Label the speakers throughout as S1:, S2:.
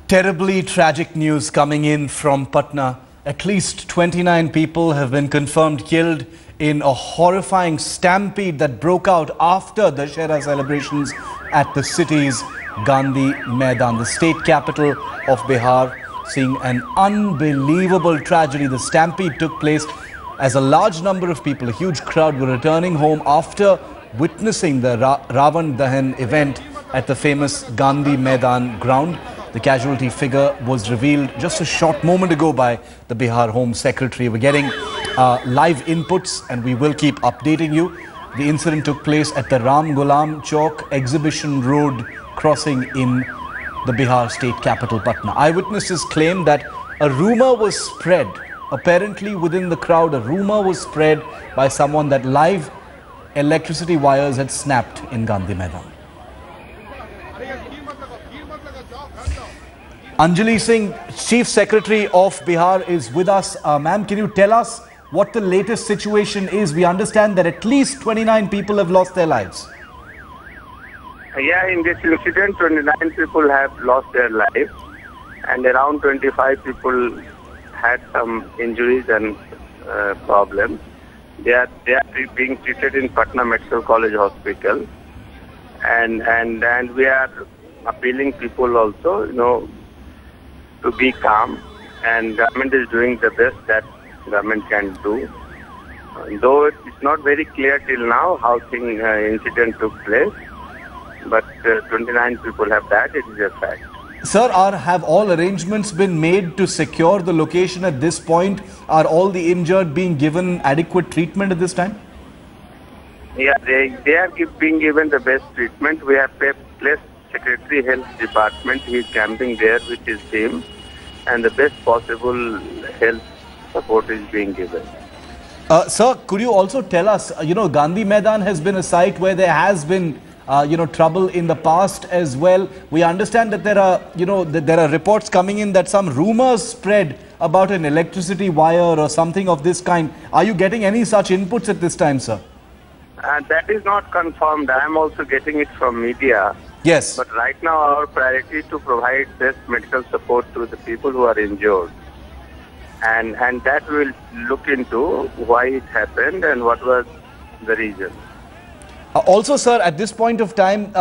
S1: Terribly tragic news coming in from Patna. At least 29 people have been confirmed killed in a horrifying stampede that broke out after the Dussehra celebrations at the city's Gandhi Maidan, the state capital of Bihar, seeing an unbelievable tragedy. The stampede took place as a large number of people, a huge crowd, were returning home after witnessing the Ravan Dahan event at the famous Gandhi Maidan ground. The casualty figure was revealed just a short moment ago by the Bihar Home Secretary. We're getting live inputs and we will keep updating you. The incident took place at the Ram Ghulam Chowk Exhibition Road crossing in the Bihar state capital, Patna. Eyewitnesses claim that a rumor was spread, apparently within the crowd, a rumor was spread by someone that live electricity wires had snapped in Gandhi Maidan. Anjali Singh, Chief Secretary of Bihar, is with us. Ma'am, can you tell us what the latest situation is? We understand that at least 29 people have lost their lives.
S2: Yeah, in this incident, 29 people have lost their lives and around 25 people had some injuries and problems. They are being treated in Patna Medical College Hospital, and we are appealing people also, to be calm, and government is doing the best that government can do. Though it's not very clear till now how incident took place, but 29 people have died. It is a fact.
S1: Sir, have all arrangements been made to secure the location at this point? Are all the injured being given adequate treatment at this time?
S2: Yeah, they are being given the best treatment. We have placed Secretary Health Department. He is camping there with his team, and the best possible health support is being given.
S1: Sir, could you also tell us, Gandhi Maidan has been a site where there has been trouble in the past as well. We understand that there are reports coming in that some rumors spread about an electricity wire or something of this kind. Are you getting any such inputs at this time, sir?
S2: That is not confirmed. I am also getting it from media.
S1: Yes.
S2: But right now our priority is to provide best medical support to the people who are injured. And that will look into why it happened and what was the reason.
S1: Also, sir, at this point of time,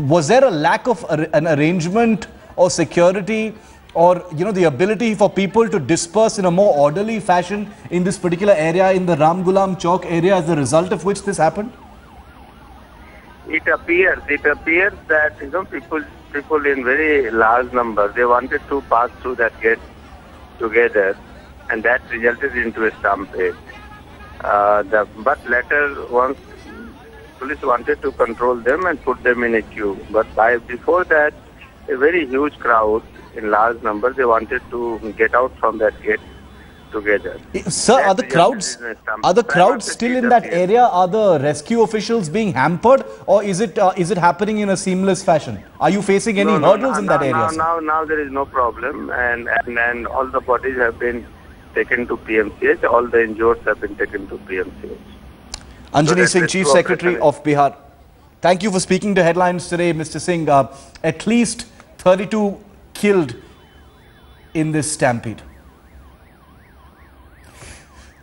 S1: was there a lack of an arrangement or security or, the ability for people to disperse in a more orderly fashion in this particular area, in the Ram Ghulam Chowk area, as a result of which this happened?
S2: It appears that people in very large number, they wanted to pass through that gate together, and that resulted into a stampede. But later, once police wanted to control them and put them in a queue, but before that, a very huge crowd in large number, they wanted to get out from that gate together.
S1: Sir, are the crowds still in that area? Are the rescue officials being hampered, or is it happening in a seamless fashion? Are you facing any hurdles in that area?
S2: Now there is no problem, and all the bodies have been taken to PMCH. All the injured have been taken to PMCH.
S1: Anjali Singh, Chief Secretary of Bihar. Thank you for speaking to Headlines today, Mr. Singh. At least 32 killed in this stampede.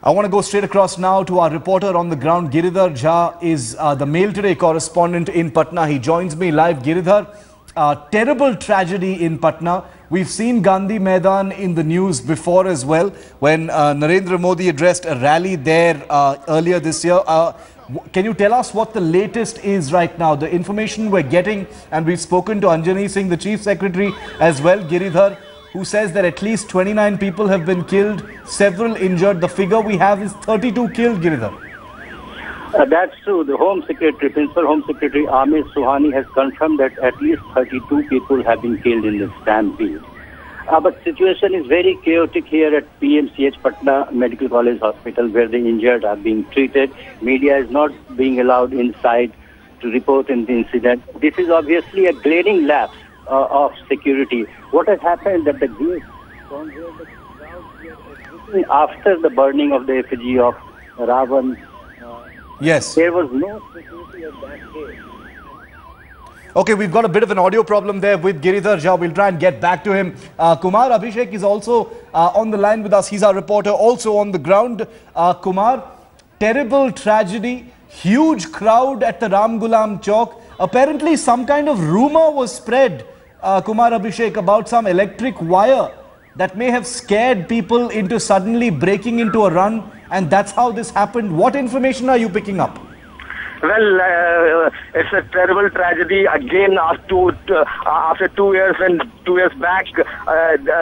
S1: I want to go straight across now to our reporter on the ground. Giridhar Jha is the Mail Today correspondent in Patna. He joins me live. Giridhar, terrible tragedy in Patna. We've seen Gandhi Maidan in the news before as well, when Narendra Modi addressed a rally there earlier this year. Can you tell us what the latest is right now? The information we're getting, and we've spoken to Anjali Singh, the Chief Secretary as well, Giridhar, who says that at least 29 people have been killed, several injured. The figure we have is 32 killed, Giridhar.
S3: That's true. The Home Secretary, Principal Home Secretary Amit Suhani has confirmed that at least 32 people have been killed in the stampede. But situation is very chaotic here at PMCH, Patna Medical College Hospital, where the injured are being treated. Media is not being allowed inside to report on the incident. This is obviously a glaring lapse of security. What has happened that the gate from where the crowds were after the burning of the effigy of Ravan,
S1: yes,
S3: there was no security at that gate.
S1: Okay, we've got a bit of an audio problem there with Giridhar Jha. We'll try and get back to him. Kumar Abhishek is also on the line with us. He's our reporter, also on the ground. Kumar, terrible tragedy, huge crowd at the Ram Gulam Chowk. Apparently, some kind of rumor was spread, Kumar Abhishek, about some electric wire that may have scared people into suddenly breaking into a run, and that's how this happened. What information are you picking up?
S4: Well, it's a terrible tragedy. Again, after 2 years and 2 years back,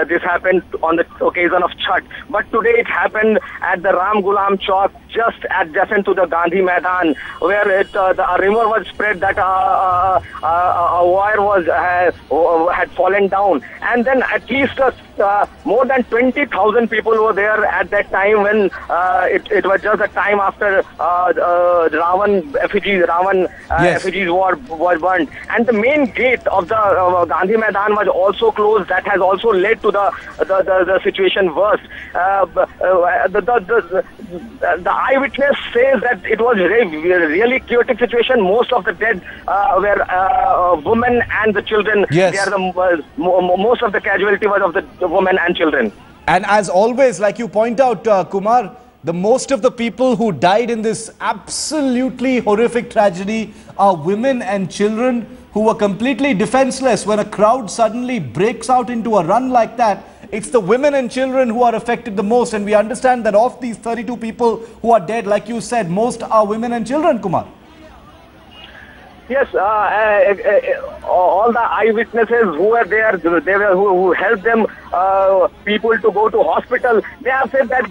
S4: this happened on the occasion of Chhath. But today it happened at the Ram Gulam Chowk, just adjacent to the Gandhi Maidan, where a rumor was spread that a wire had fallen down, and then at least more than 20,000 people were there at that time when it was just the time after Ravan effigies were burnt, and the main gate of the Gandhi Maidan was also closed. That has also led to the situation worse. The eyewitness says that it was really chaotic situation. Most of the dead were women and the children.
S1: Yes.
S4: They are most of the casualty was of the women and children.
S1: And as always, like you point out, Kumar, the most of the people who died in this absolutely horrific tragedy are women and children who were completely defenseless. When a crowd suddenly breaks out into a run like that, it's the women and children who are affected the most. And we understand that of these 32 people who are dead, like you said, most are women and children, Kumar.
S4: Yes, all the eyewitnesses who were there, who helped them, people to go to hospital. They have said that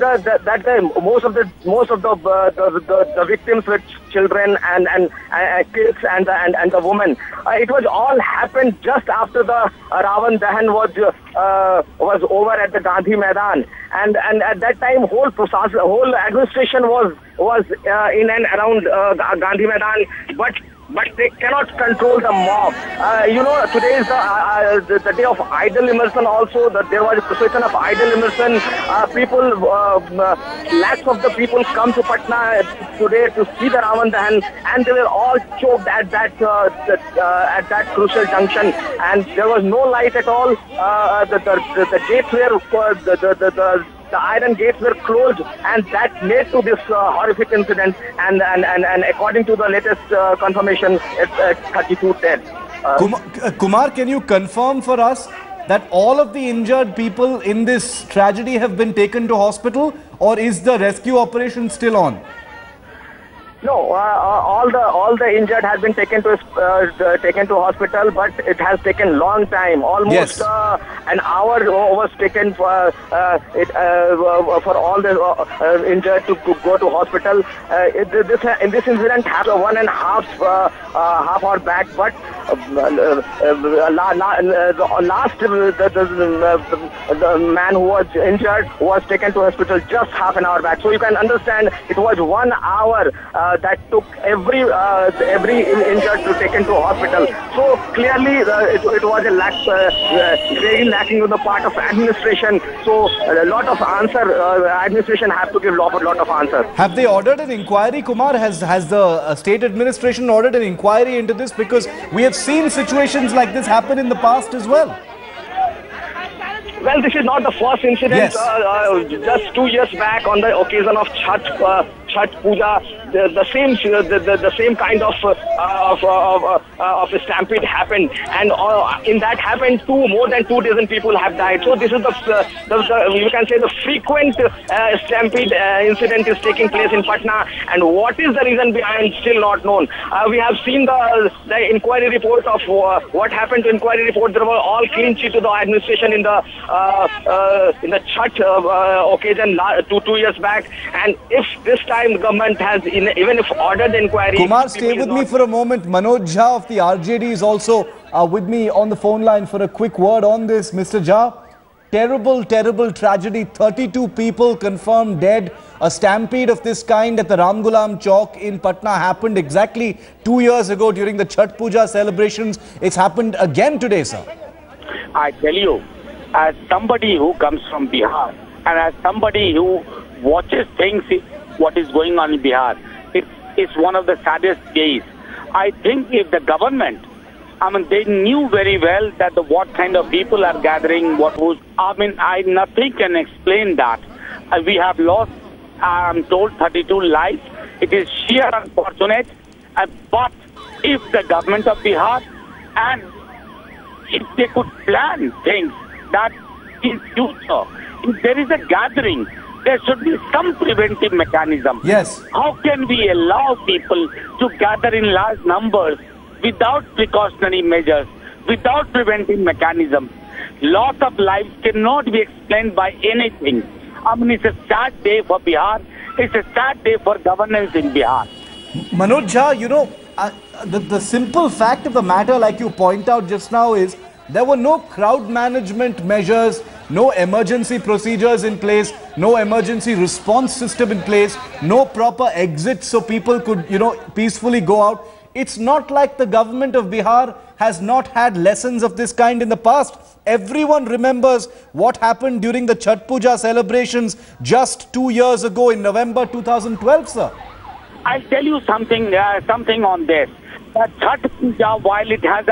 S4: most of the victims were children and kids and the women. It was all happened just after the Ravan Dahan was over at the Gandhi Maidan, and at that time whole administration was in and around Gandhi Maidan, but they cannot control the mob. Today is the day of idle immersion also. There was a procession of idle immersion. Lakhs of the people come to Patna today to see the Ravan Dahan, and they were all choked at that crucial junction. And there was no light at all. The gates were the iron gates were closed, and that led to this horrific incident. And according to the latest confirmation, it's 32 dead.
S1: Kumar, can you confirm for us that all of the injured people in this tragedy have been taken to hospital, or is the rescue operation still on?
S4: No, all the injured have been taken to hospital, but it has taken long time. Almost an hour was taken for all the injured to go to hospital. This incident happened 1.5 hour back, but the man who was injured was taken to hospital just half an hour back. So you can understand it was 1 hour that took every injured to taken to hospital. So clearly it was very lacking on the part of administration. So a lot of administration have to give a lot of answer.
S1: Have they ordered an inquiry, Kumar? Has the state administration ordered an inquiry into this? Because we have seen situations like this happen in the past as well.
S4: Well, this is not the first incident.
S1: Yes.
S4: Just 2 years back, on the occasion of Chhath Puja, the same kind of a stampede happened, and in that happened more than 2 dozen people have died. So this is you can say the frequent stampede incident is taking place in Patna, and what is the reason behind still not known. We have seen the inquiry report of what happened to inquiry report. There were all clean sheet to the administration in the Chhath occasion 2 years back, and if this time the government has even if ordered the inquiry.
S1: Kumar, stay with me for a moment. Manoj Jha of the RJD is also with me on the phone line for a quick word on this. Mr. Jha, terrible tragedy. 32 people confirmed dead. A stampede of this kind at the Ram Gulam Chowk in Patna happened exactly 2 years ago during the Chhath Puja celebrations. It's happened again today, sir.
S5: I tell you, as somebody who comes from Bihar and as somebody who watches things, what is going on in Bihar, it's one of the saddest days. I think if the government I mean, they knew very well that what kind of people are gathering, nothing can explain that. We have lost, I'm told, 32 lives. It is sheer unfortunate. But if the government of Bihar, and if they could plan things that in future, if there is a gathering, there should be some preventive mechanism.
S1: Yes.
S5: How can we allow people to gather in large numbers without precautionary measures, without preventive mechanism? Loss of lives cannot be explained by anything. I mean, it's a sad day for Bihar. It's a sad day for governance in Bihar.
S1: Manoj Jha, you know, the simple fact of the matter, like you point out just now, is there were no crowd management measures, no emergency procedures in place, no emergency response system in place, no proper exits so people could, you know, peacefully go out. It's not like the government of Bihar has not had lessons of this kind in the past. Everyone remembers what happened during the Chhath Puja celebrations just 2 years ago in November 2012, sir.
S5: I'll tell you something on this. Chhath Puja, while it has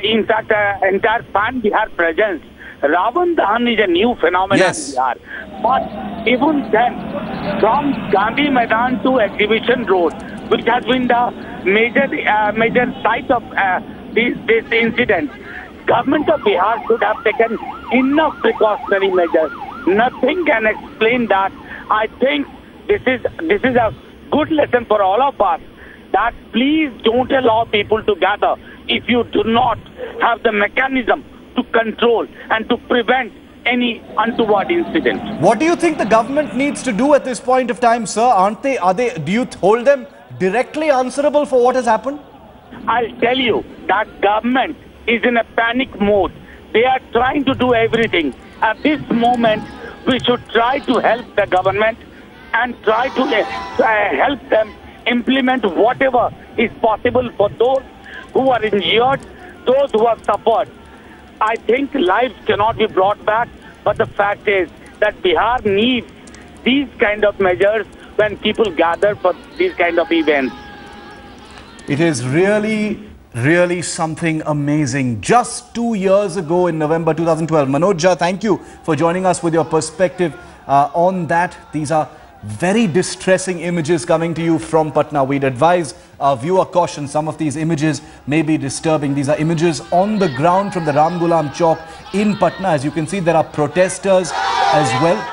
S5: entire Pan Bihar presence, Ravan Dahan is a new phenomenon in Bihar. But even then, from Gandhi Maidan to Exhibition Road, which has been the major site of this incident, government of Bihar should have taken enough precautionary measures. Nothing can explain that. I think this is a good lesson for all of us, that please don't allow people to gather if you do not have the mechanism to control and to prevent any untoward incident.
S1: What do you think the government needs to do at this point of time, sir? Do you hold them directly answerable for what has happened?
S5: I'll tell you that government is in a panic mode. They are trying to do everything. At this moment, we should try to help the government and try to help them implement whatever is possible for those who are injured, those who have suffered. I think lives cannot be brought back, but the fact is that Bihar needs these kind of measures when people gather for these kind of events.
S1: It is really something amazing. Just 2 years ago in November 2012. Manoj Jha, thank you for joining us with your perspective on that. These are very distressing images coming to you from Patna. We'd advise our viewer caution. Some of these images may be disturbing. These are images on the ground from the Ram Gulam Chowk in Patna. As you can see, there are protesters as well.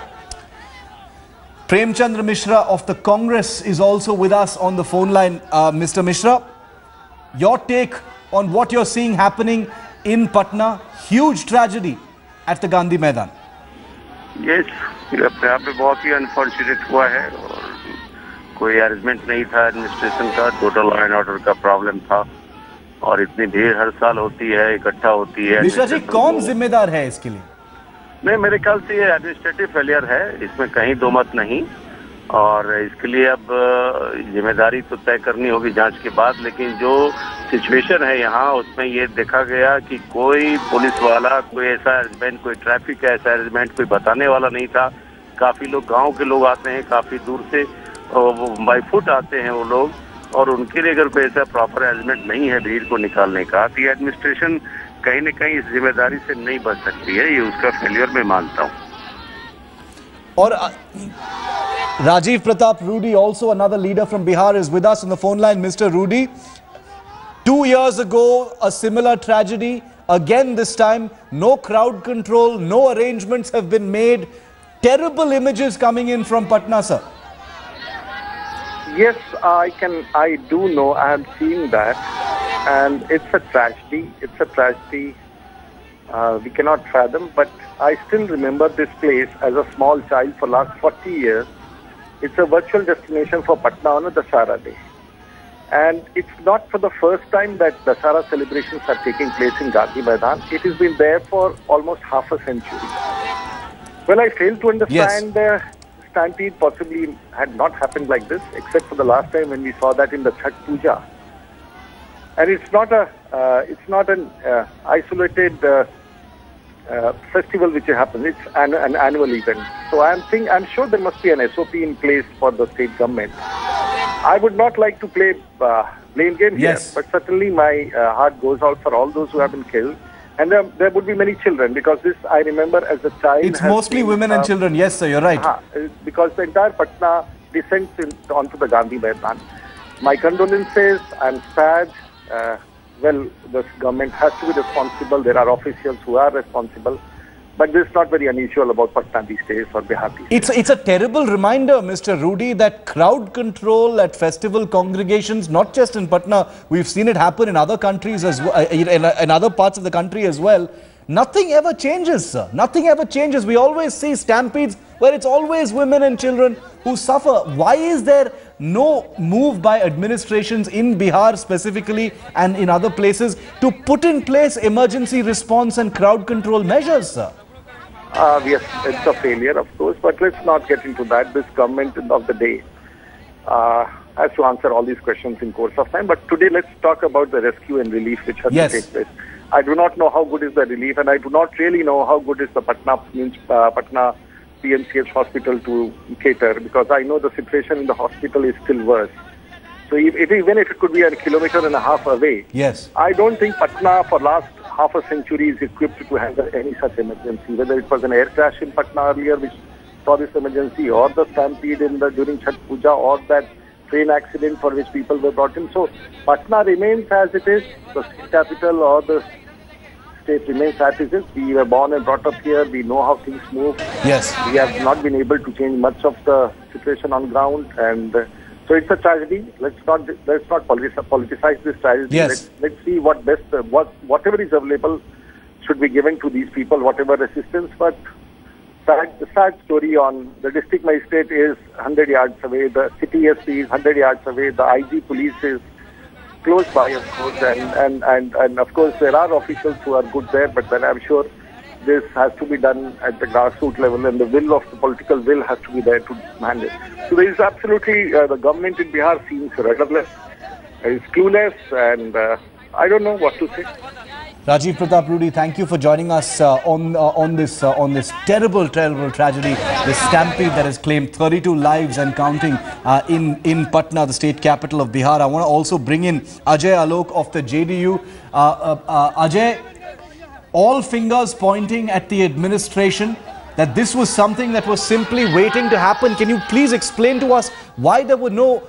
S1: Premchandra Mishra of the Congress is also with us on the phone line. Mr. Mishra, your take on what you're seeing happening in Patna. Huge tragedy at the Gandhi Maidan.
S2: Yes, ये अपने आप में बहुत ही unfortunate हुआ है और कोई arrangement नहीं था एडमिनिस्ट्रेशन का, टोटल लॉ एंड ऑर्डर का प्रॉब्लम था और इतनी भीड़ हर साल होती है, इकट्ठा होती है।
S1: मिश्रा जी, कौन जिम्मेदार है इसके लिए?
S2: नहीं, मेरे ख्याल से ये एडमिनिस्ट्रेटिव फेलियर है, इसमें कहीं दो मत नहीं। और इसके लिए अब जिम्मेदारी तो तय करनी होगी जांच के बाद, लेकिन जो सिचुएशन है यहाँ उसमें ये देखा गया कि कोई पुलिस वाला, कोई ऐसा अरेंजमेंट, कोई ट्रैफिक का ऐसा अरेंजमेंट कोई बताने वाला नहीं था। काफी लोग, गांव के लोग आते हैं, काफी दूर से बाई फुट आते हैं वो लोग, और उनके लिए अगर कोई ऐसा प्रॉपर अरेंजमेंट नहीं है भीड़ को निकालने का, तो ये एडमिनिस्ट्रेशन कहीं न कहीं इस जिम्मेदारी से नहीं बच सकती है। ये उसका फेलियर मैं मानता हूँ।
S1: और Rajiv Pratap Rudy, also another leader from Bihar, is with us on the phone line. Mr. Rudy, 2 years ago, a similar tragedy. Again, this time, no crowd control, no arrangements have been made. Terrible images coming in from Patna, sir.
S6: Yes, I do know. I am seeing that. And it's a tragedy. It's a tragedy we cannot fathom. But I still remember this place as a small child for last 40 years. It's a virtual destination for Patna on a Dussehra day. And it's not for the first time that Dussehra celebrations are taking place in Gandhi Maidan. It has been there for almost half a century. Well, I fail to understand stampede possibly had not happened like this, except for the last time when we saw that in the Chhath Puja. And it's not an isolated festival which happens. It's an annual event. So I'm sure there must be an SOP in place for the state government I would not like to play blame game here, but certainly my heart goes out for all those who have been killed. And there would be many children, because this, I remember as a child...
S1: It's mostly women and children. Yes, sir, you're right.
S6: Because the entire Patna descends onto the Gandhi Maidan. My condolences. I'm sad. Well, the government has to be responsible. There are officials who are responsible. But this is not very unusual about Patna these days or Bihar these days.
S1: It's a terrible reminder, Mr. Rudy, that crowd control at festival congregations, not just in Patna, we've seen it happen in other countries as well, in other parts of the country as well. Nothing ever changes, sir. Nothing ever changes. We always see stampedes where it's always women and children who suffer. Why is there no move by administrations in Bihar specifically and in other places to put in place emergency response and crowd control measures, sir?
S6: Yes, it's a failure, of course, but let's not get into that. This government of the day has to answer all these questions in course of time. But today, let's talk about the rescue and relief which has to take place. I do not know how good is the relief, and I do not really know how good is the Patna PMCH hospital to cater, because I know the situation in the hospital is still worse. So even if it could be 1.5 kilometers away, I don't think Patna for last half a century is equipped to handle any such emergency, whether it was an air crash in Patna earlier which saw this emergency, or the stampede during Chhath Puja, or that train accident for which people were brought in. So Patna remains as it is, the state capital or the state remains as it is. We were born and brought up here, we know how things move.
S1: Yes.
S6: We have not been able to change much of the situation on ground, and so it's a tragedy. Let's not politicize this tragedy.
S1: Yes.
S6: Let's see whatever is available should be given to these people, whatever assistance. But the sad story on the district magistrate is 100 yards away, the city SP is 100 yards away, the IG police is close by, of course, and of course there are officials who are good there, but then I'm sure this has to be done at the grassroots level, and the will of the political will has to be there to handle it. So there is absolutely, the government in Bihar seems rudderless, is clueless, and I don't know what to say.
S1: Rajiv Pratap Rudy, thank you for joining us on this terrible tragedy, this stampede that has claimed 32 lives and counting in Patna, the state capital of Bihar. I want to also bring in Ajay Alok of the JDU. Ajay, all fingers pointing at the administration that this was something that was simply waiting to happen. Can you please explain to us why there were no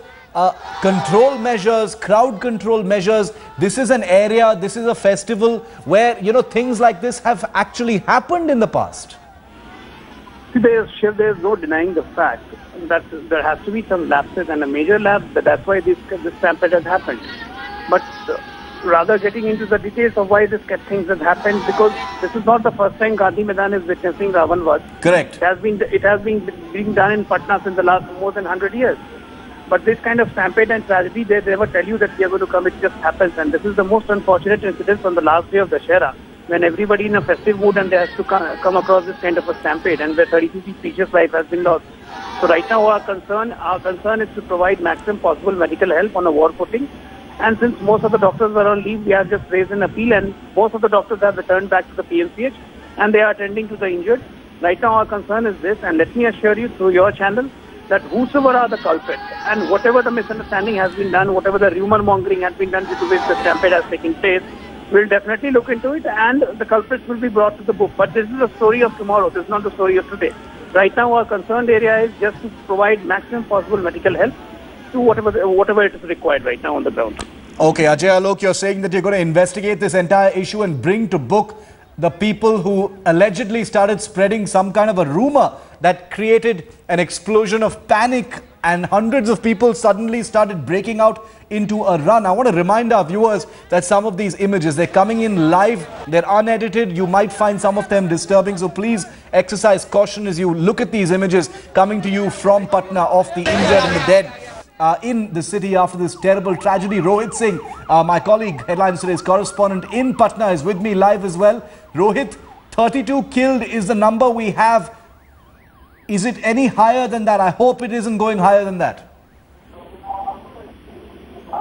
S1: control measures, crowd control measures? This is an area, this is a festival where, things like this have actually happened in the past.
S7: There is no denying the fact that there has to be some lapses, and a major lapse. That's why this stampede has happened. But rather getting into the details of why these things have happened, because this is not the first time Gandhi Maidan is witnessing Ravan Dahan.
S1: Correct.
S7: It has been being done in Patna since the last more than 100 years. But this kind of stampede and tragedy, they never tell you that they are going to come. It just happens. And this is the most unfortunate incident on the last day of Dussehra, when everybody in a festive mood and they have to come across this kind of a stampede, and where 32 precious life has been lost. So right now our concern is to provide maximum possible medical help on a war footing. And since most of the doctors were on leave, we have just raised an appeal, and most of the doctors have returned back to the PMCH, and they are attending to the injured. Right now our concern is this, and let me assure you through your channel, that whosoever are the culprits, and whatever the misunderstanding has been done, whatever the rumor mongering has been done due to which the stampede has taken place, we'll definitely look into it, and the culprits will be brought to the book. But this is the story of tomorrow. This is not the story of today. Right now, our concerned area is just to provide maximum possible medical help to whatever it is required right now on the ground.
S1: Okay, Ajay Alok, you're saying that you're going to investigate this entire issue and bring to book the people who allegedly started spreading some kind of a rumor that created an explosion of panic, and hundreds of people suddenly started breaking out into a run. I want to remind our viewers that some of these images, they're coming in live, they're unedited. You might find some of them disturbing, so please exercise caution as you look at these images coming to you from Patna of the injured and the dead in the city after this terrible tragedy. Rohit Singh, my colleague, Headlines Today's correspondent in Patna, is with me live as well. Rohit, 32 killed is the number we have. Is it any higher than that? I hope it isn't going higher than that.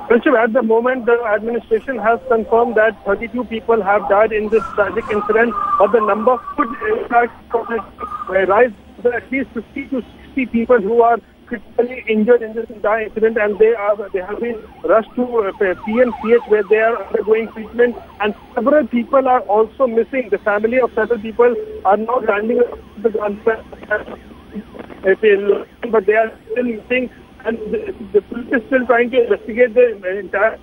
S8: Richard, at the moment, the administration has confirmed that 32 people have died in this tragic incident, but the number could in fact rise to at least 50 to 60 people who are critically injured in this entire incident, and they have been rushed to PMCH where they are undergoing treatment. And several people are also missing. The family of several people are now landing up the gunfire, but they are still missing. And the police is still trying to investigate the entire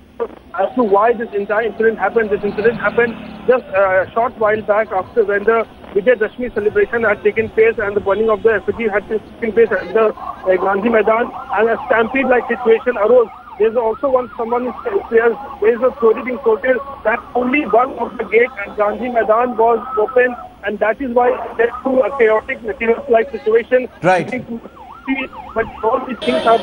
S8: as to why this entire incident happened. This incident happened just a short while back after when the Vijay Dashmi celebration had taken place and the burning of the effigy had taken place at the Gandhi Maidan, and a stampede-like situation arose. There's also someone there is a story being quoted that only one of the gates at Gandhi Maidan was open, and that is why it led to a chaotic, like situation.
S1: Right.
S8: But all these things are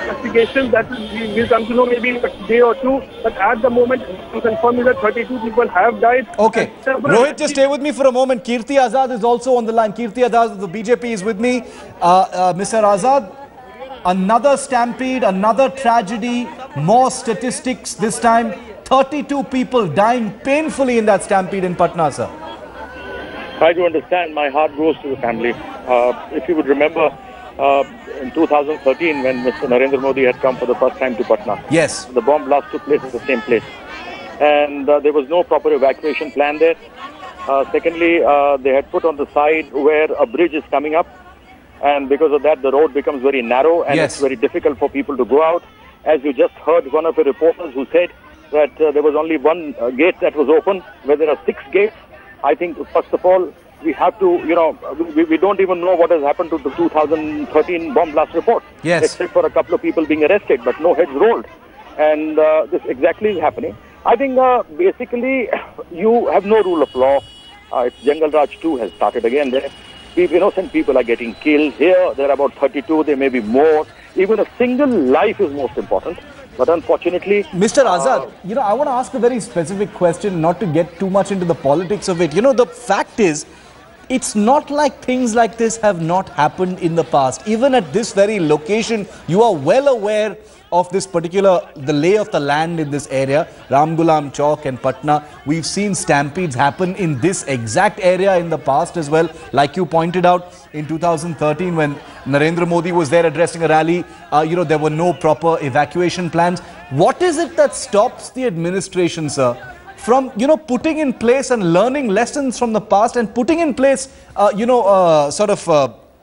S8: investigations that we'll come to know maybe in a day or two. But at the moment, I'm confirming that 32 people have died.
S1: Okay. Rohit, just stay with me for a moment. Kirti Azad is also on the line. Kirti Azad of the BJP is with me. Mr. Azad, another stampede, another tragedy, more statistics this time. 32 people dying painfully in that stampede in Patna, sir.
S9: Try to understand. My heart goes to the family. If you would remember, in 2013 when Mr. Narendra Modi had come for the first time to Patna.
S1: Yes.
S9: The bomb blast took place at the same place. And there was no proper evacuation plan there. Secondly, they had put on the side where a bridge is coming up. And because of that, the road becomes very narrow and it's very difficult for people to go out. As you just heard one of the reporters who said that there was only one gate that was open, where there are 6 gates. I think, first of all, we have to, we don't even know what has happened to the 2013 bomb blast report.
S1: Yes.
S9: Except for a couple of people being arrested, but no heads rolled. And this exactly is happening. I think basically you have no rule of law. It's Jangal Raj 2 has started again there. Innocent people are getting killed. Here, there are about 32, there may be more. Even a single life is most important. But unfortunately...
S1: Mr. Azad, I want to ask a very specific question, not to get too much into the politics of it. The fact is, it's not like things like this have not happened in the past. Even at this very location, you are well aware of this the lay of the land in this area, Ram Gulam Chowk and Patna. We've seen stampedes happen in this exact area in the past as well. Like you pointed out, in 2013 when Narendra Modi was there addressing a rally, there were no proper evacuation plans. What is it that stops the administration, sir, from, putting in place and learning lessons from the past and putting in place,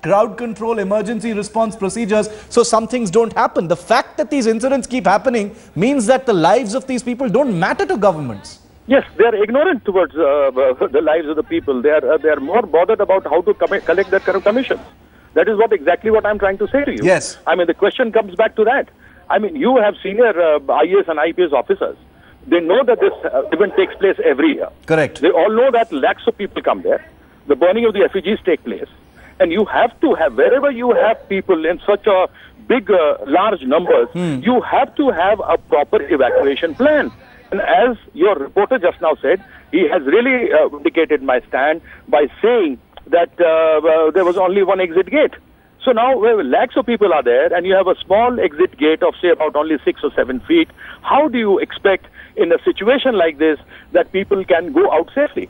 S1: crowd control, emergency response procedures so some things don't happen? The fact that these incidents keep happening means that the lives of these people don't matter to governments.
S9: Yes, they are ignorant towards the lives of the people. They are more bothered about how to collect their commissions. That is exactly what I'm trying to say to you.
S1: Yes.
S9: I mean, the question comes back to that. I mean, you have senior IAS and IPS officers. They know that this event takes place every year.
S1: Correct.
S9: They all know that lakhs of people come there. The burning of the effigies take place. And you have to have, wherever you have people in such a big, large numbers, you have to have a proper evacuation plan. And as your reporter just now said, he has really indicated my stand by saying that there was only one exit gate. So now where lakhs of people are there and you have a small exit gate of say about only 6 or 7 feet, how do you expect in a situation like this that people can go out safely?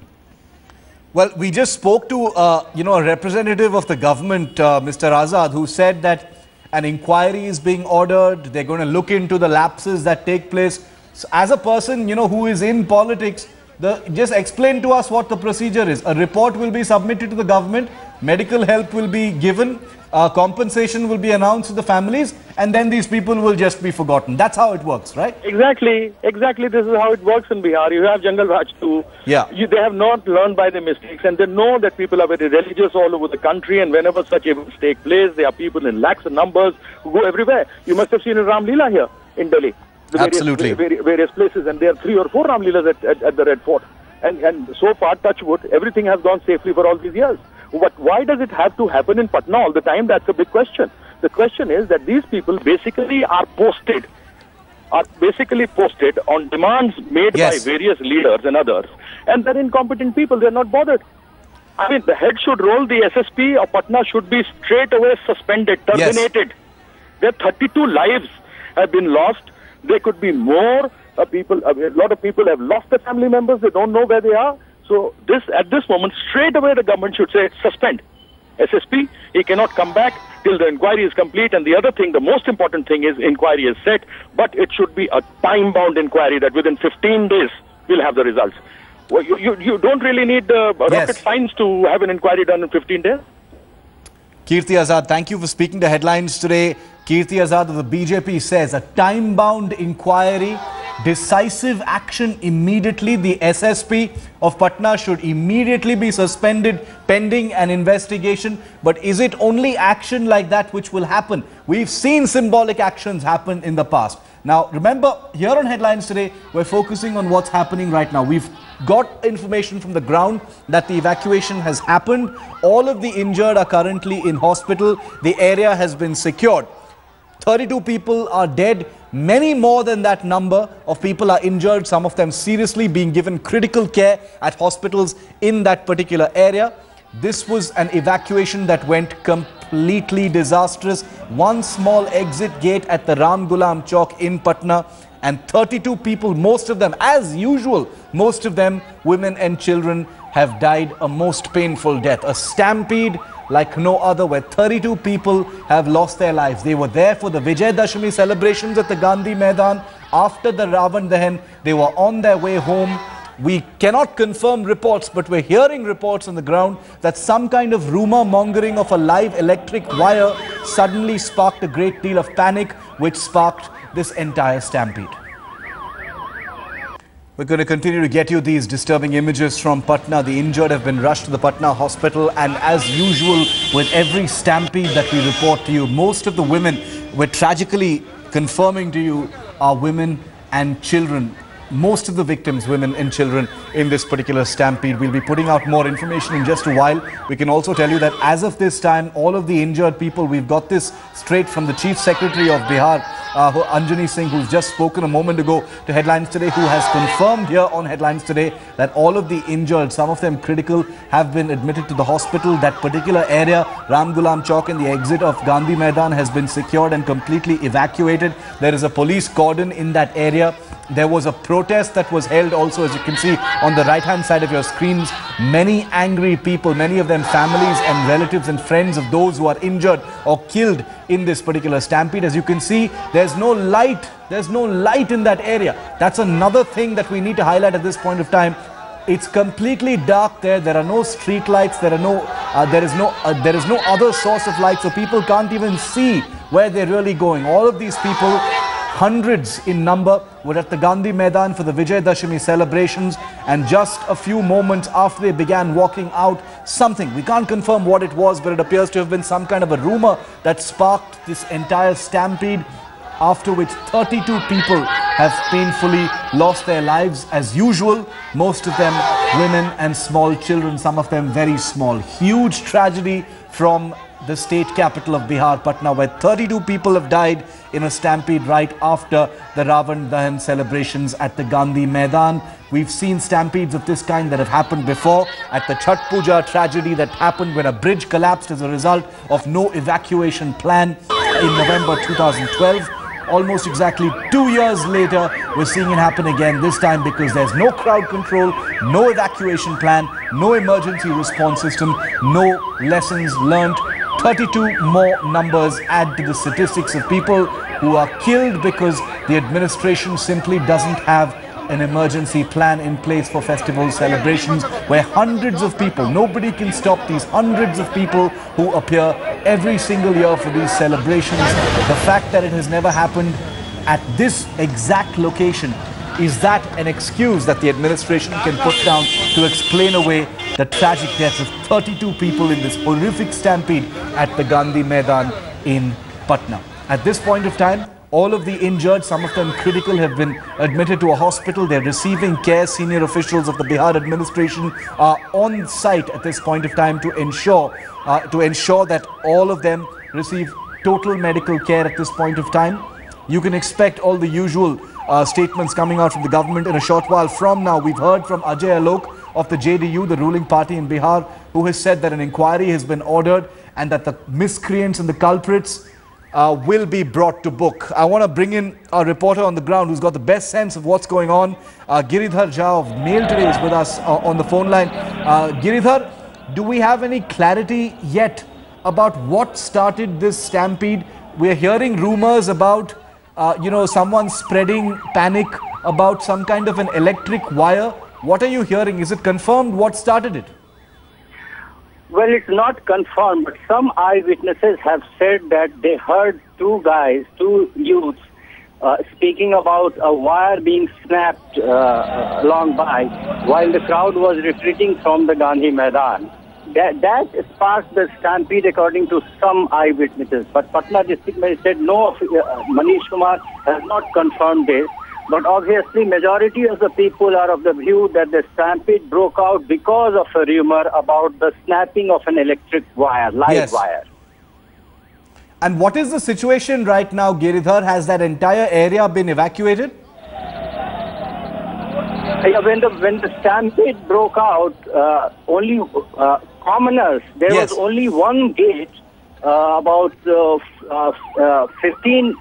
S1: Well, we just spoke to, a representative of the government, Mr. Azad, who said that an inquiry is being ordered. They're going to look into the lapses that take place. So as a person, who is in politics, just explain to us what the procedure is. A report will be submitted to the government. Medical help will be given. Compensation will be announced to the families. And then these people will just be forgotten. That's how it works, right?
S9: Exactly. This is how it works in Bihar. You have Jangal Raj too.
S1: Yeah.
S9: They have not learned by their mistakes. And they know that people are very religious all over the country. And whenever such events take place, there are people in lakhs of numbers who go everywhere. You must have seen a Ram Leela here in Delhi.
S1: Absolutely.
S9: Various places. And there are 3 or 4 Ram Leelas at the Red Fort. And so far, touch wood, everything has gone safely for all these years. But why does it have to happen in Patna all the time? That's a big question. The question is that these people basically are posted on demands made by various leaders and others. And they're incompetent people. They're not bothered. I mean, the head should roll. The SSP of Patna should be straight away suspended, terminated. Yes. There 32 lives have been lost. There could be more. A lot of people have lost their family members. They don't know where they are. So at this moment, straight away the government should say, suspend. SSP. He cannot come back till the inquiry is complete. And the other thing, the most important thing is inquiry is set, but it should be a time-bound inquiry that within 15 days we'll have the results. Well, you don't really need rocket science to have an inquiry done in 15 days.
S1: Kirti Azad, thank you for speaking to Headlines today. Kirti Azad of the BJP says a time-bound inquiry, decisive action immediately. The SSP of Patna should immediately be suspended pending an investigation. But is it only action like that which will happen? We've seen symbolic actions happen in the past. Now, remember, here on Headlines today, we're focusing on what's happening right now. We've got information from the ground that the evacuation has happened. All of the injured are currently in hospital. The area has been secured. 32 people are dead. Many more than that number of people are injured, some of them seriously, being given critical care at hospitals in that particular area. This was an evacuation that went completely disastrous. One small exit gate at the Ram Gulam Chowk in Patna, and 32 people, most of them, as usual, most of them women and children, have died a most painful death. A stampede like no other, where 32 people have lost their lives. They were there for the Vijay Dashami celebrations at the Gandhi Maidan. After the Ravan Dahan, they were on their way home. We cannot confirm reports, but we're hearing reports on the ground that some kind of rumor mongering of a live electric wire suddenly sparked a great deal of panic, which sparked this entire stampede. We're going to continue to get you these disturbing images from Patna. The injured have been rushed to the Patna hospital, and as usual with every stampede that we report to you, most of the women we're tragically confirming to you are women and children. Most of the victims, women and children, in this particular stampede. We'll be putting out more information in just a while. We can also tell you that as of this time, all of the injured people, we've got this straight from the Chief Secretary of Bihar, Anjani Singh, who's just spoken a moment ago to Headlines Today, who has confirmed here on Headlines Today that all of the injured, some of them critical, have been admitted to the hospital. That particular area, Ram Gulam Chowk and the exit of Gandhi Maidan, has been secured and completely evacuated. There is a police cordon in that area. There was a protest that was held also, as you can see on the right-hand side of your screens. Many angry people, many of them families and relatives and friends of those who are injured or killed in this particular stampede. As you can see, there's no light. There's no light in that area. That's another thing that we need to highlight at this point of time. It's completely dark there. There are no street lights. There is no other source of light, so people can't even see where they're really going. All of these people, hundreds in number, were at the Gandhi Maidan for the Vijay Dashami celebrations, and just a few moments after they began walking out, something, we can't confirm what it was, but it appears to have been some kind of a rumor that sparked this entire stampede, after which 32 people have painfully lost their lives. As usual, most of them women and small children, some of them very small. Huge tragedy from the state capital of Bihar, Patna, where 32 people have died in a stampede right after the Ravan Dahan celebrations at the Gandhi Maidan. We've seen stampedes of this kind that have happened before. At the Chhat Puja tragedy that happened when a bridge collapsed as a result of no evacuation plan in November 2012. Almost exactly 2 years later, we're seeing it happen again, this time because there's no crowd control, no evacuation plan, no emergency response system, no lessons learnt. 32 more numbers add to the statistics of people who are killed because the administration simply doesn't have an emergency plan in place for festival celebrations, where hundreds of people, nobody can stop these hundreds of people who appear every single year for these celebrations. The fact that it has never happened at this exact location, is that an excuse that the administration can put down to explain away the tragic deaths of 32 people in this horrific stampede at the Gandhi Maidan in Patna? At this point of time, all of the injured, some of them critical, have been admitted to a hospital. They're receiving care. Senior officials of the Bihar administration are on site at this point of time to ensure that all of them receive total medical care at this point of time. You can expect all the usual statements coming out from the government in a short while from now. We've heard from Ajay Alok of the JDU, the ruling party in Bihar, who has said that an inquiry has been ordered and that the miscreants and the culprits will be brought to book. I want to bring in a reporter on the ground who's got the best sense of what's going on. Giridhar Jha of Mail Today is with us on the phone line. Giridhar, do we have any clarity yet about what started this stampede? We're hearing rumors about, someone spreading panic about some kind of an electric wire. What are you hearing? Is it confirmed? What started it?
S3: Well, it's not confirmed, but some eyewitnesses have said that they heard two youths, speaking about a wire being snapped along by while the crowd was retreating from the Gandhi Maidan. That sparked the stampede according to some eyewitnesses. But Patna district magistrate, Manish Kumar has not confirmed this. But obviously, majority of the people are of the view that the stampede broke out because of a rumor about the snapping of an electric wire, live wire.
S1: And what is the situation right now, Giridhar? Has that entire area been evacuated?
S3: When the stampede broke out, only commoners, there was only one gate about 15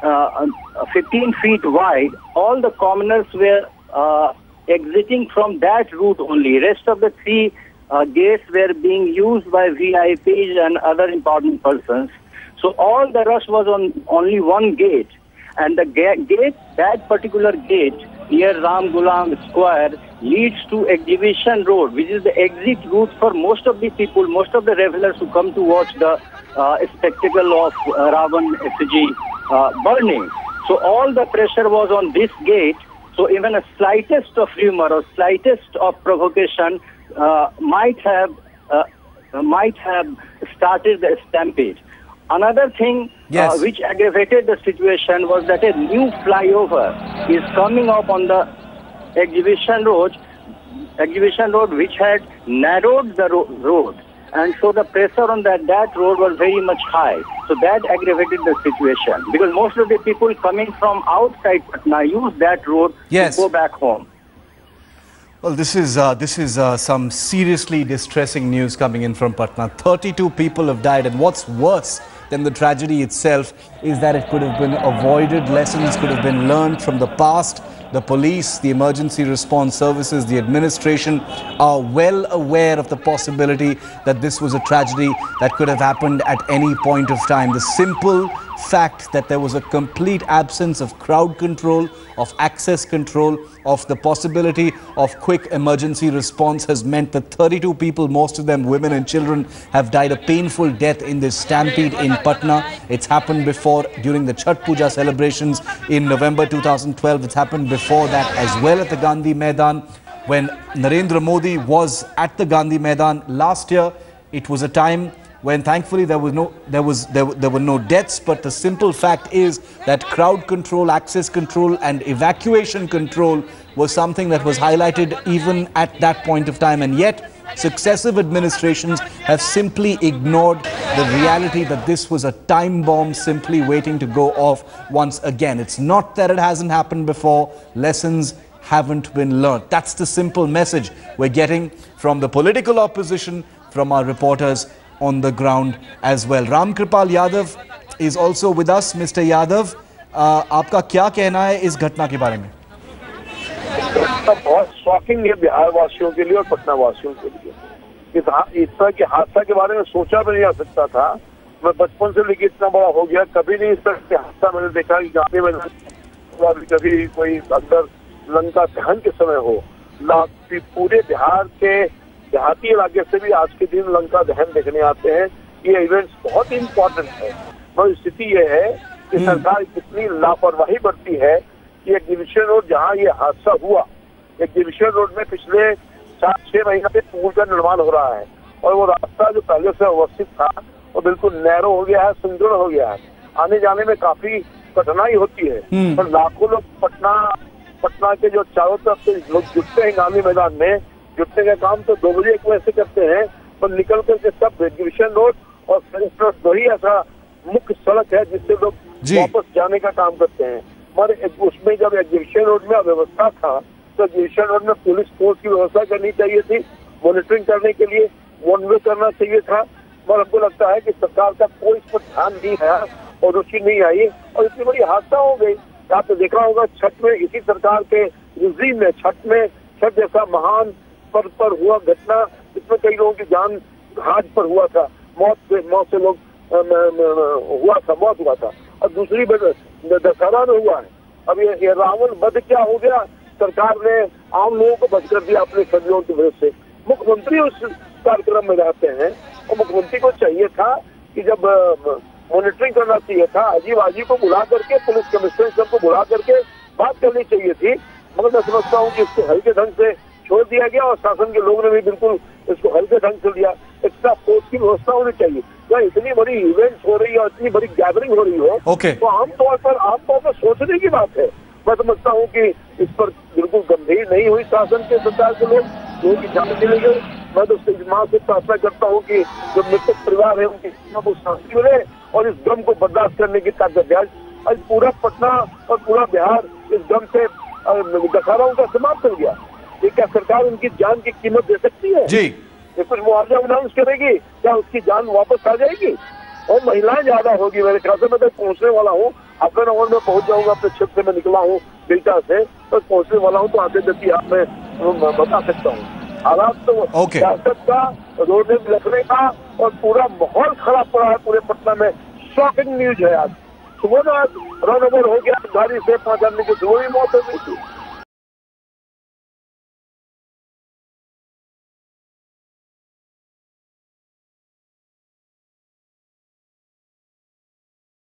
S3: feet wide. All the commoners were exiting from that route only. Rest of the three gates were being used by VIPs and other important persons. So all the rush was on only one gate. And the gate, that particular gate near Ram Gulam Square, leads to Exhibition Road, which is the exit route for most of the people, most of the revelers who come to watch the spectacle of Ravan effigy burning. So all the pressure was on this gate. So even a slightest of rumor or slightest of provocation might have started the stampede. Another thing which aggravated the situation was that a new flyover is coming up on the Exhibition Road, which had narrowed the road. And so the pressure on that road was very much high. So that aggravated the situation. Because most of the people coming from outside Patna use that road to go back home.
S1: Well, this is some seriously distressing news coming in from Patna. 32 people have died, and what's worse than the tragedy itself is that it could have been avoided. Lessons could have been learned from the past. The police, the emergency response services, the administration are well aware of the possibility that this was a tragedy that could have happened at any point of time. The simple fact that there was a complete absence of crowd control, of access control, of the possibility of quick emergency response has meant that 32 people, most of them women and children, have died a painful death in this stampede in Patna. It's happened before during the Chhath Puja celebrations in November 2012. It's happened before that as well at the Gandhi Maidan. When Narendra Modi was at the Gandhi Maidan last year, it was a time when thankfully there were no deaths, but the simple fact is that crowd control, access control and evacuation control was something that was highlighted even at that point of time, and yet successive administrations have simply ignored the reality that this was a time bomb simply waiting to go off once again. It's not that it hasn't happened before, lessons haven't been learned. That's the simple message we're getting from the political opposition, from our reporters on the ground as well. Ram Kripal Yadav is also with us. Mr. Yadav, आपका क्या कहना है इस घटना के बारे में?
S6: बहुत शॉकिंग है बिहार वासियों के लिए और पटना वासियों के लिए। इस तरह के हादसा के बारे में सोचा भी नहीं जा सकता था। मैं बचपन से लेकर इतना बड़ा हो गया, कभी नहीं इस तरह के हादसा मैंने देखा कि गांधी मैदान कभी कोई अंदर लंका दहन के समय हो। पूरे बिहार के देहाती इलाके से भी आज के दिन लंका दहन देखने आते हैं। ये इवेंट्स बहुत इम्पोर्टेंट है। और स्थिति ये है कि सरकार कितनी लापरवाही बरती है कि एग्जीबिशन रोड जहाँ ये हादसा हुआ, एग्जीबिशन रोड में पिछले 4-6 महीने से पुल का निर्माण हो रहा है और वो रास्ता जो पहले से अवस्थित था वो बिल्कुल नैरो हो गया है, सुदृढ़ हो गया है। आने जाने में काफी कठिनाई होती है। पर लाखों लोग पटना के जो चारों तरफ से लोग जुटते हैं गांधी मैदान में, जुटने का काम तो 2 बजे 1 बजे से करते हैं, पर निकल करके सब एग्जीबिशन रोड और एक्सप्रेस दो ही ऐसा मुख्य सड़क है जिससे लोग वापस जाने का काम करते हैं। मगर उसमें जब एग्जीबिशन रोड में अव्यवस्था था तो एग्जीबिशन रोड में पुलिस फोर्स की व्यवस्था करनी चाहिए थी, मॉनिटरिंग करने के लिए वन वे करना चाहिए था। मगर हमको लगता है कि सरकार का कोई इस पर ध्यान नहीं है और रुचि नहीं आई और इतनी बड़ी हादसा हो गई। आपने देखा होगा छठ में इसी सरकार के रिजीम में छठ जैसा महान पर हुआ घटना, इसमें कई लोगों की जान घाट पर हुआ था, मौत से लोग
S10: हुआ था, मौत हुआ था, और दूसरी दशहरा में हुआ है। अब ये रावण वध क्या हो गया, सरकार ने आम लोगों को बच कर दिया अपने सदियों की वजह से। मुख्यमंत्री उस कार्यक्रम में रहते हैं और मुख्यमंत्री को चाहिए था कि जब मॉनिटरिंग करना चाहिए था, अजीब आजी को बुला करके, पुलिस कमिश्नर सबको बुला करके बात करनी चाहिए थी। मगर मैं समझता हूँ कि इसको हल्के ढंग से छोड़ दिया गया और शासन के लोगों ने भी बिल्कुल इसको हल्के ढंग से लिया। एक्स्ट्रा फोर्स की व्यवस्था होनी चाहिए। क्या इतनी बड़ी इवेंट्स हो रही है और इतनी बड़ी गैदरिंग हो रही हो तो आमतौर पर सोचने की बात है। मैं समझता हूँ कि इस पर बिल्कुल गंभीर नहीं हुई शासन के, सरकार के लोगों की जान चले गए। मैं तो माँ से प्रार्थना करता हूँ कि जो मृतक परिवार है उनकी को शांति मिले और इस गम को बर्दाश्त करने की ताकत है। आज पूरा पटना और पूरा बिहार इस गम से दशहराओं का समाप्त हो गया। ये क्या सरकार उनकी जान की कीमत दे सकती है?
S1: जी,
S10: ये कुछ मुआवजा अनाउंस करेगी, क्या उसकी जान वापस आ जाएगी? और महिलाएं ज्यादा होगी मेरे ख्याल से। मैं तो पहुंचने वाला हूँ, अपने नगर में पहुंच जाऊंगा, अपने क्षेत्र से मैं निकला हूँ बेटा से, तो पहुंचने वाला हूँ, तो आते देती आप मैं बता सकता हूँ। हालात तो सियासत का, रोड लगने का और पूरा माहौल खराब पड़ा है पूरे पटना में। शॉकिंग न्यूज है आज सुबह में, रन ओवर हो गया गाड़ी से 5 आदमी की सुबह भी मौत हो गई थी।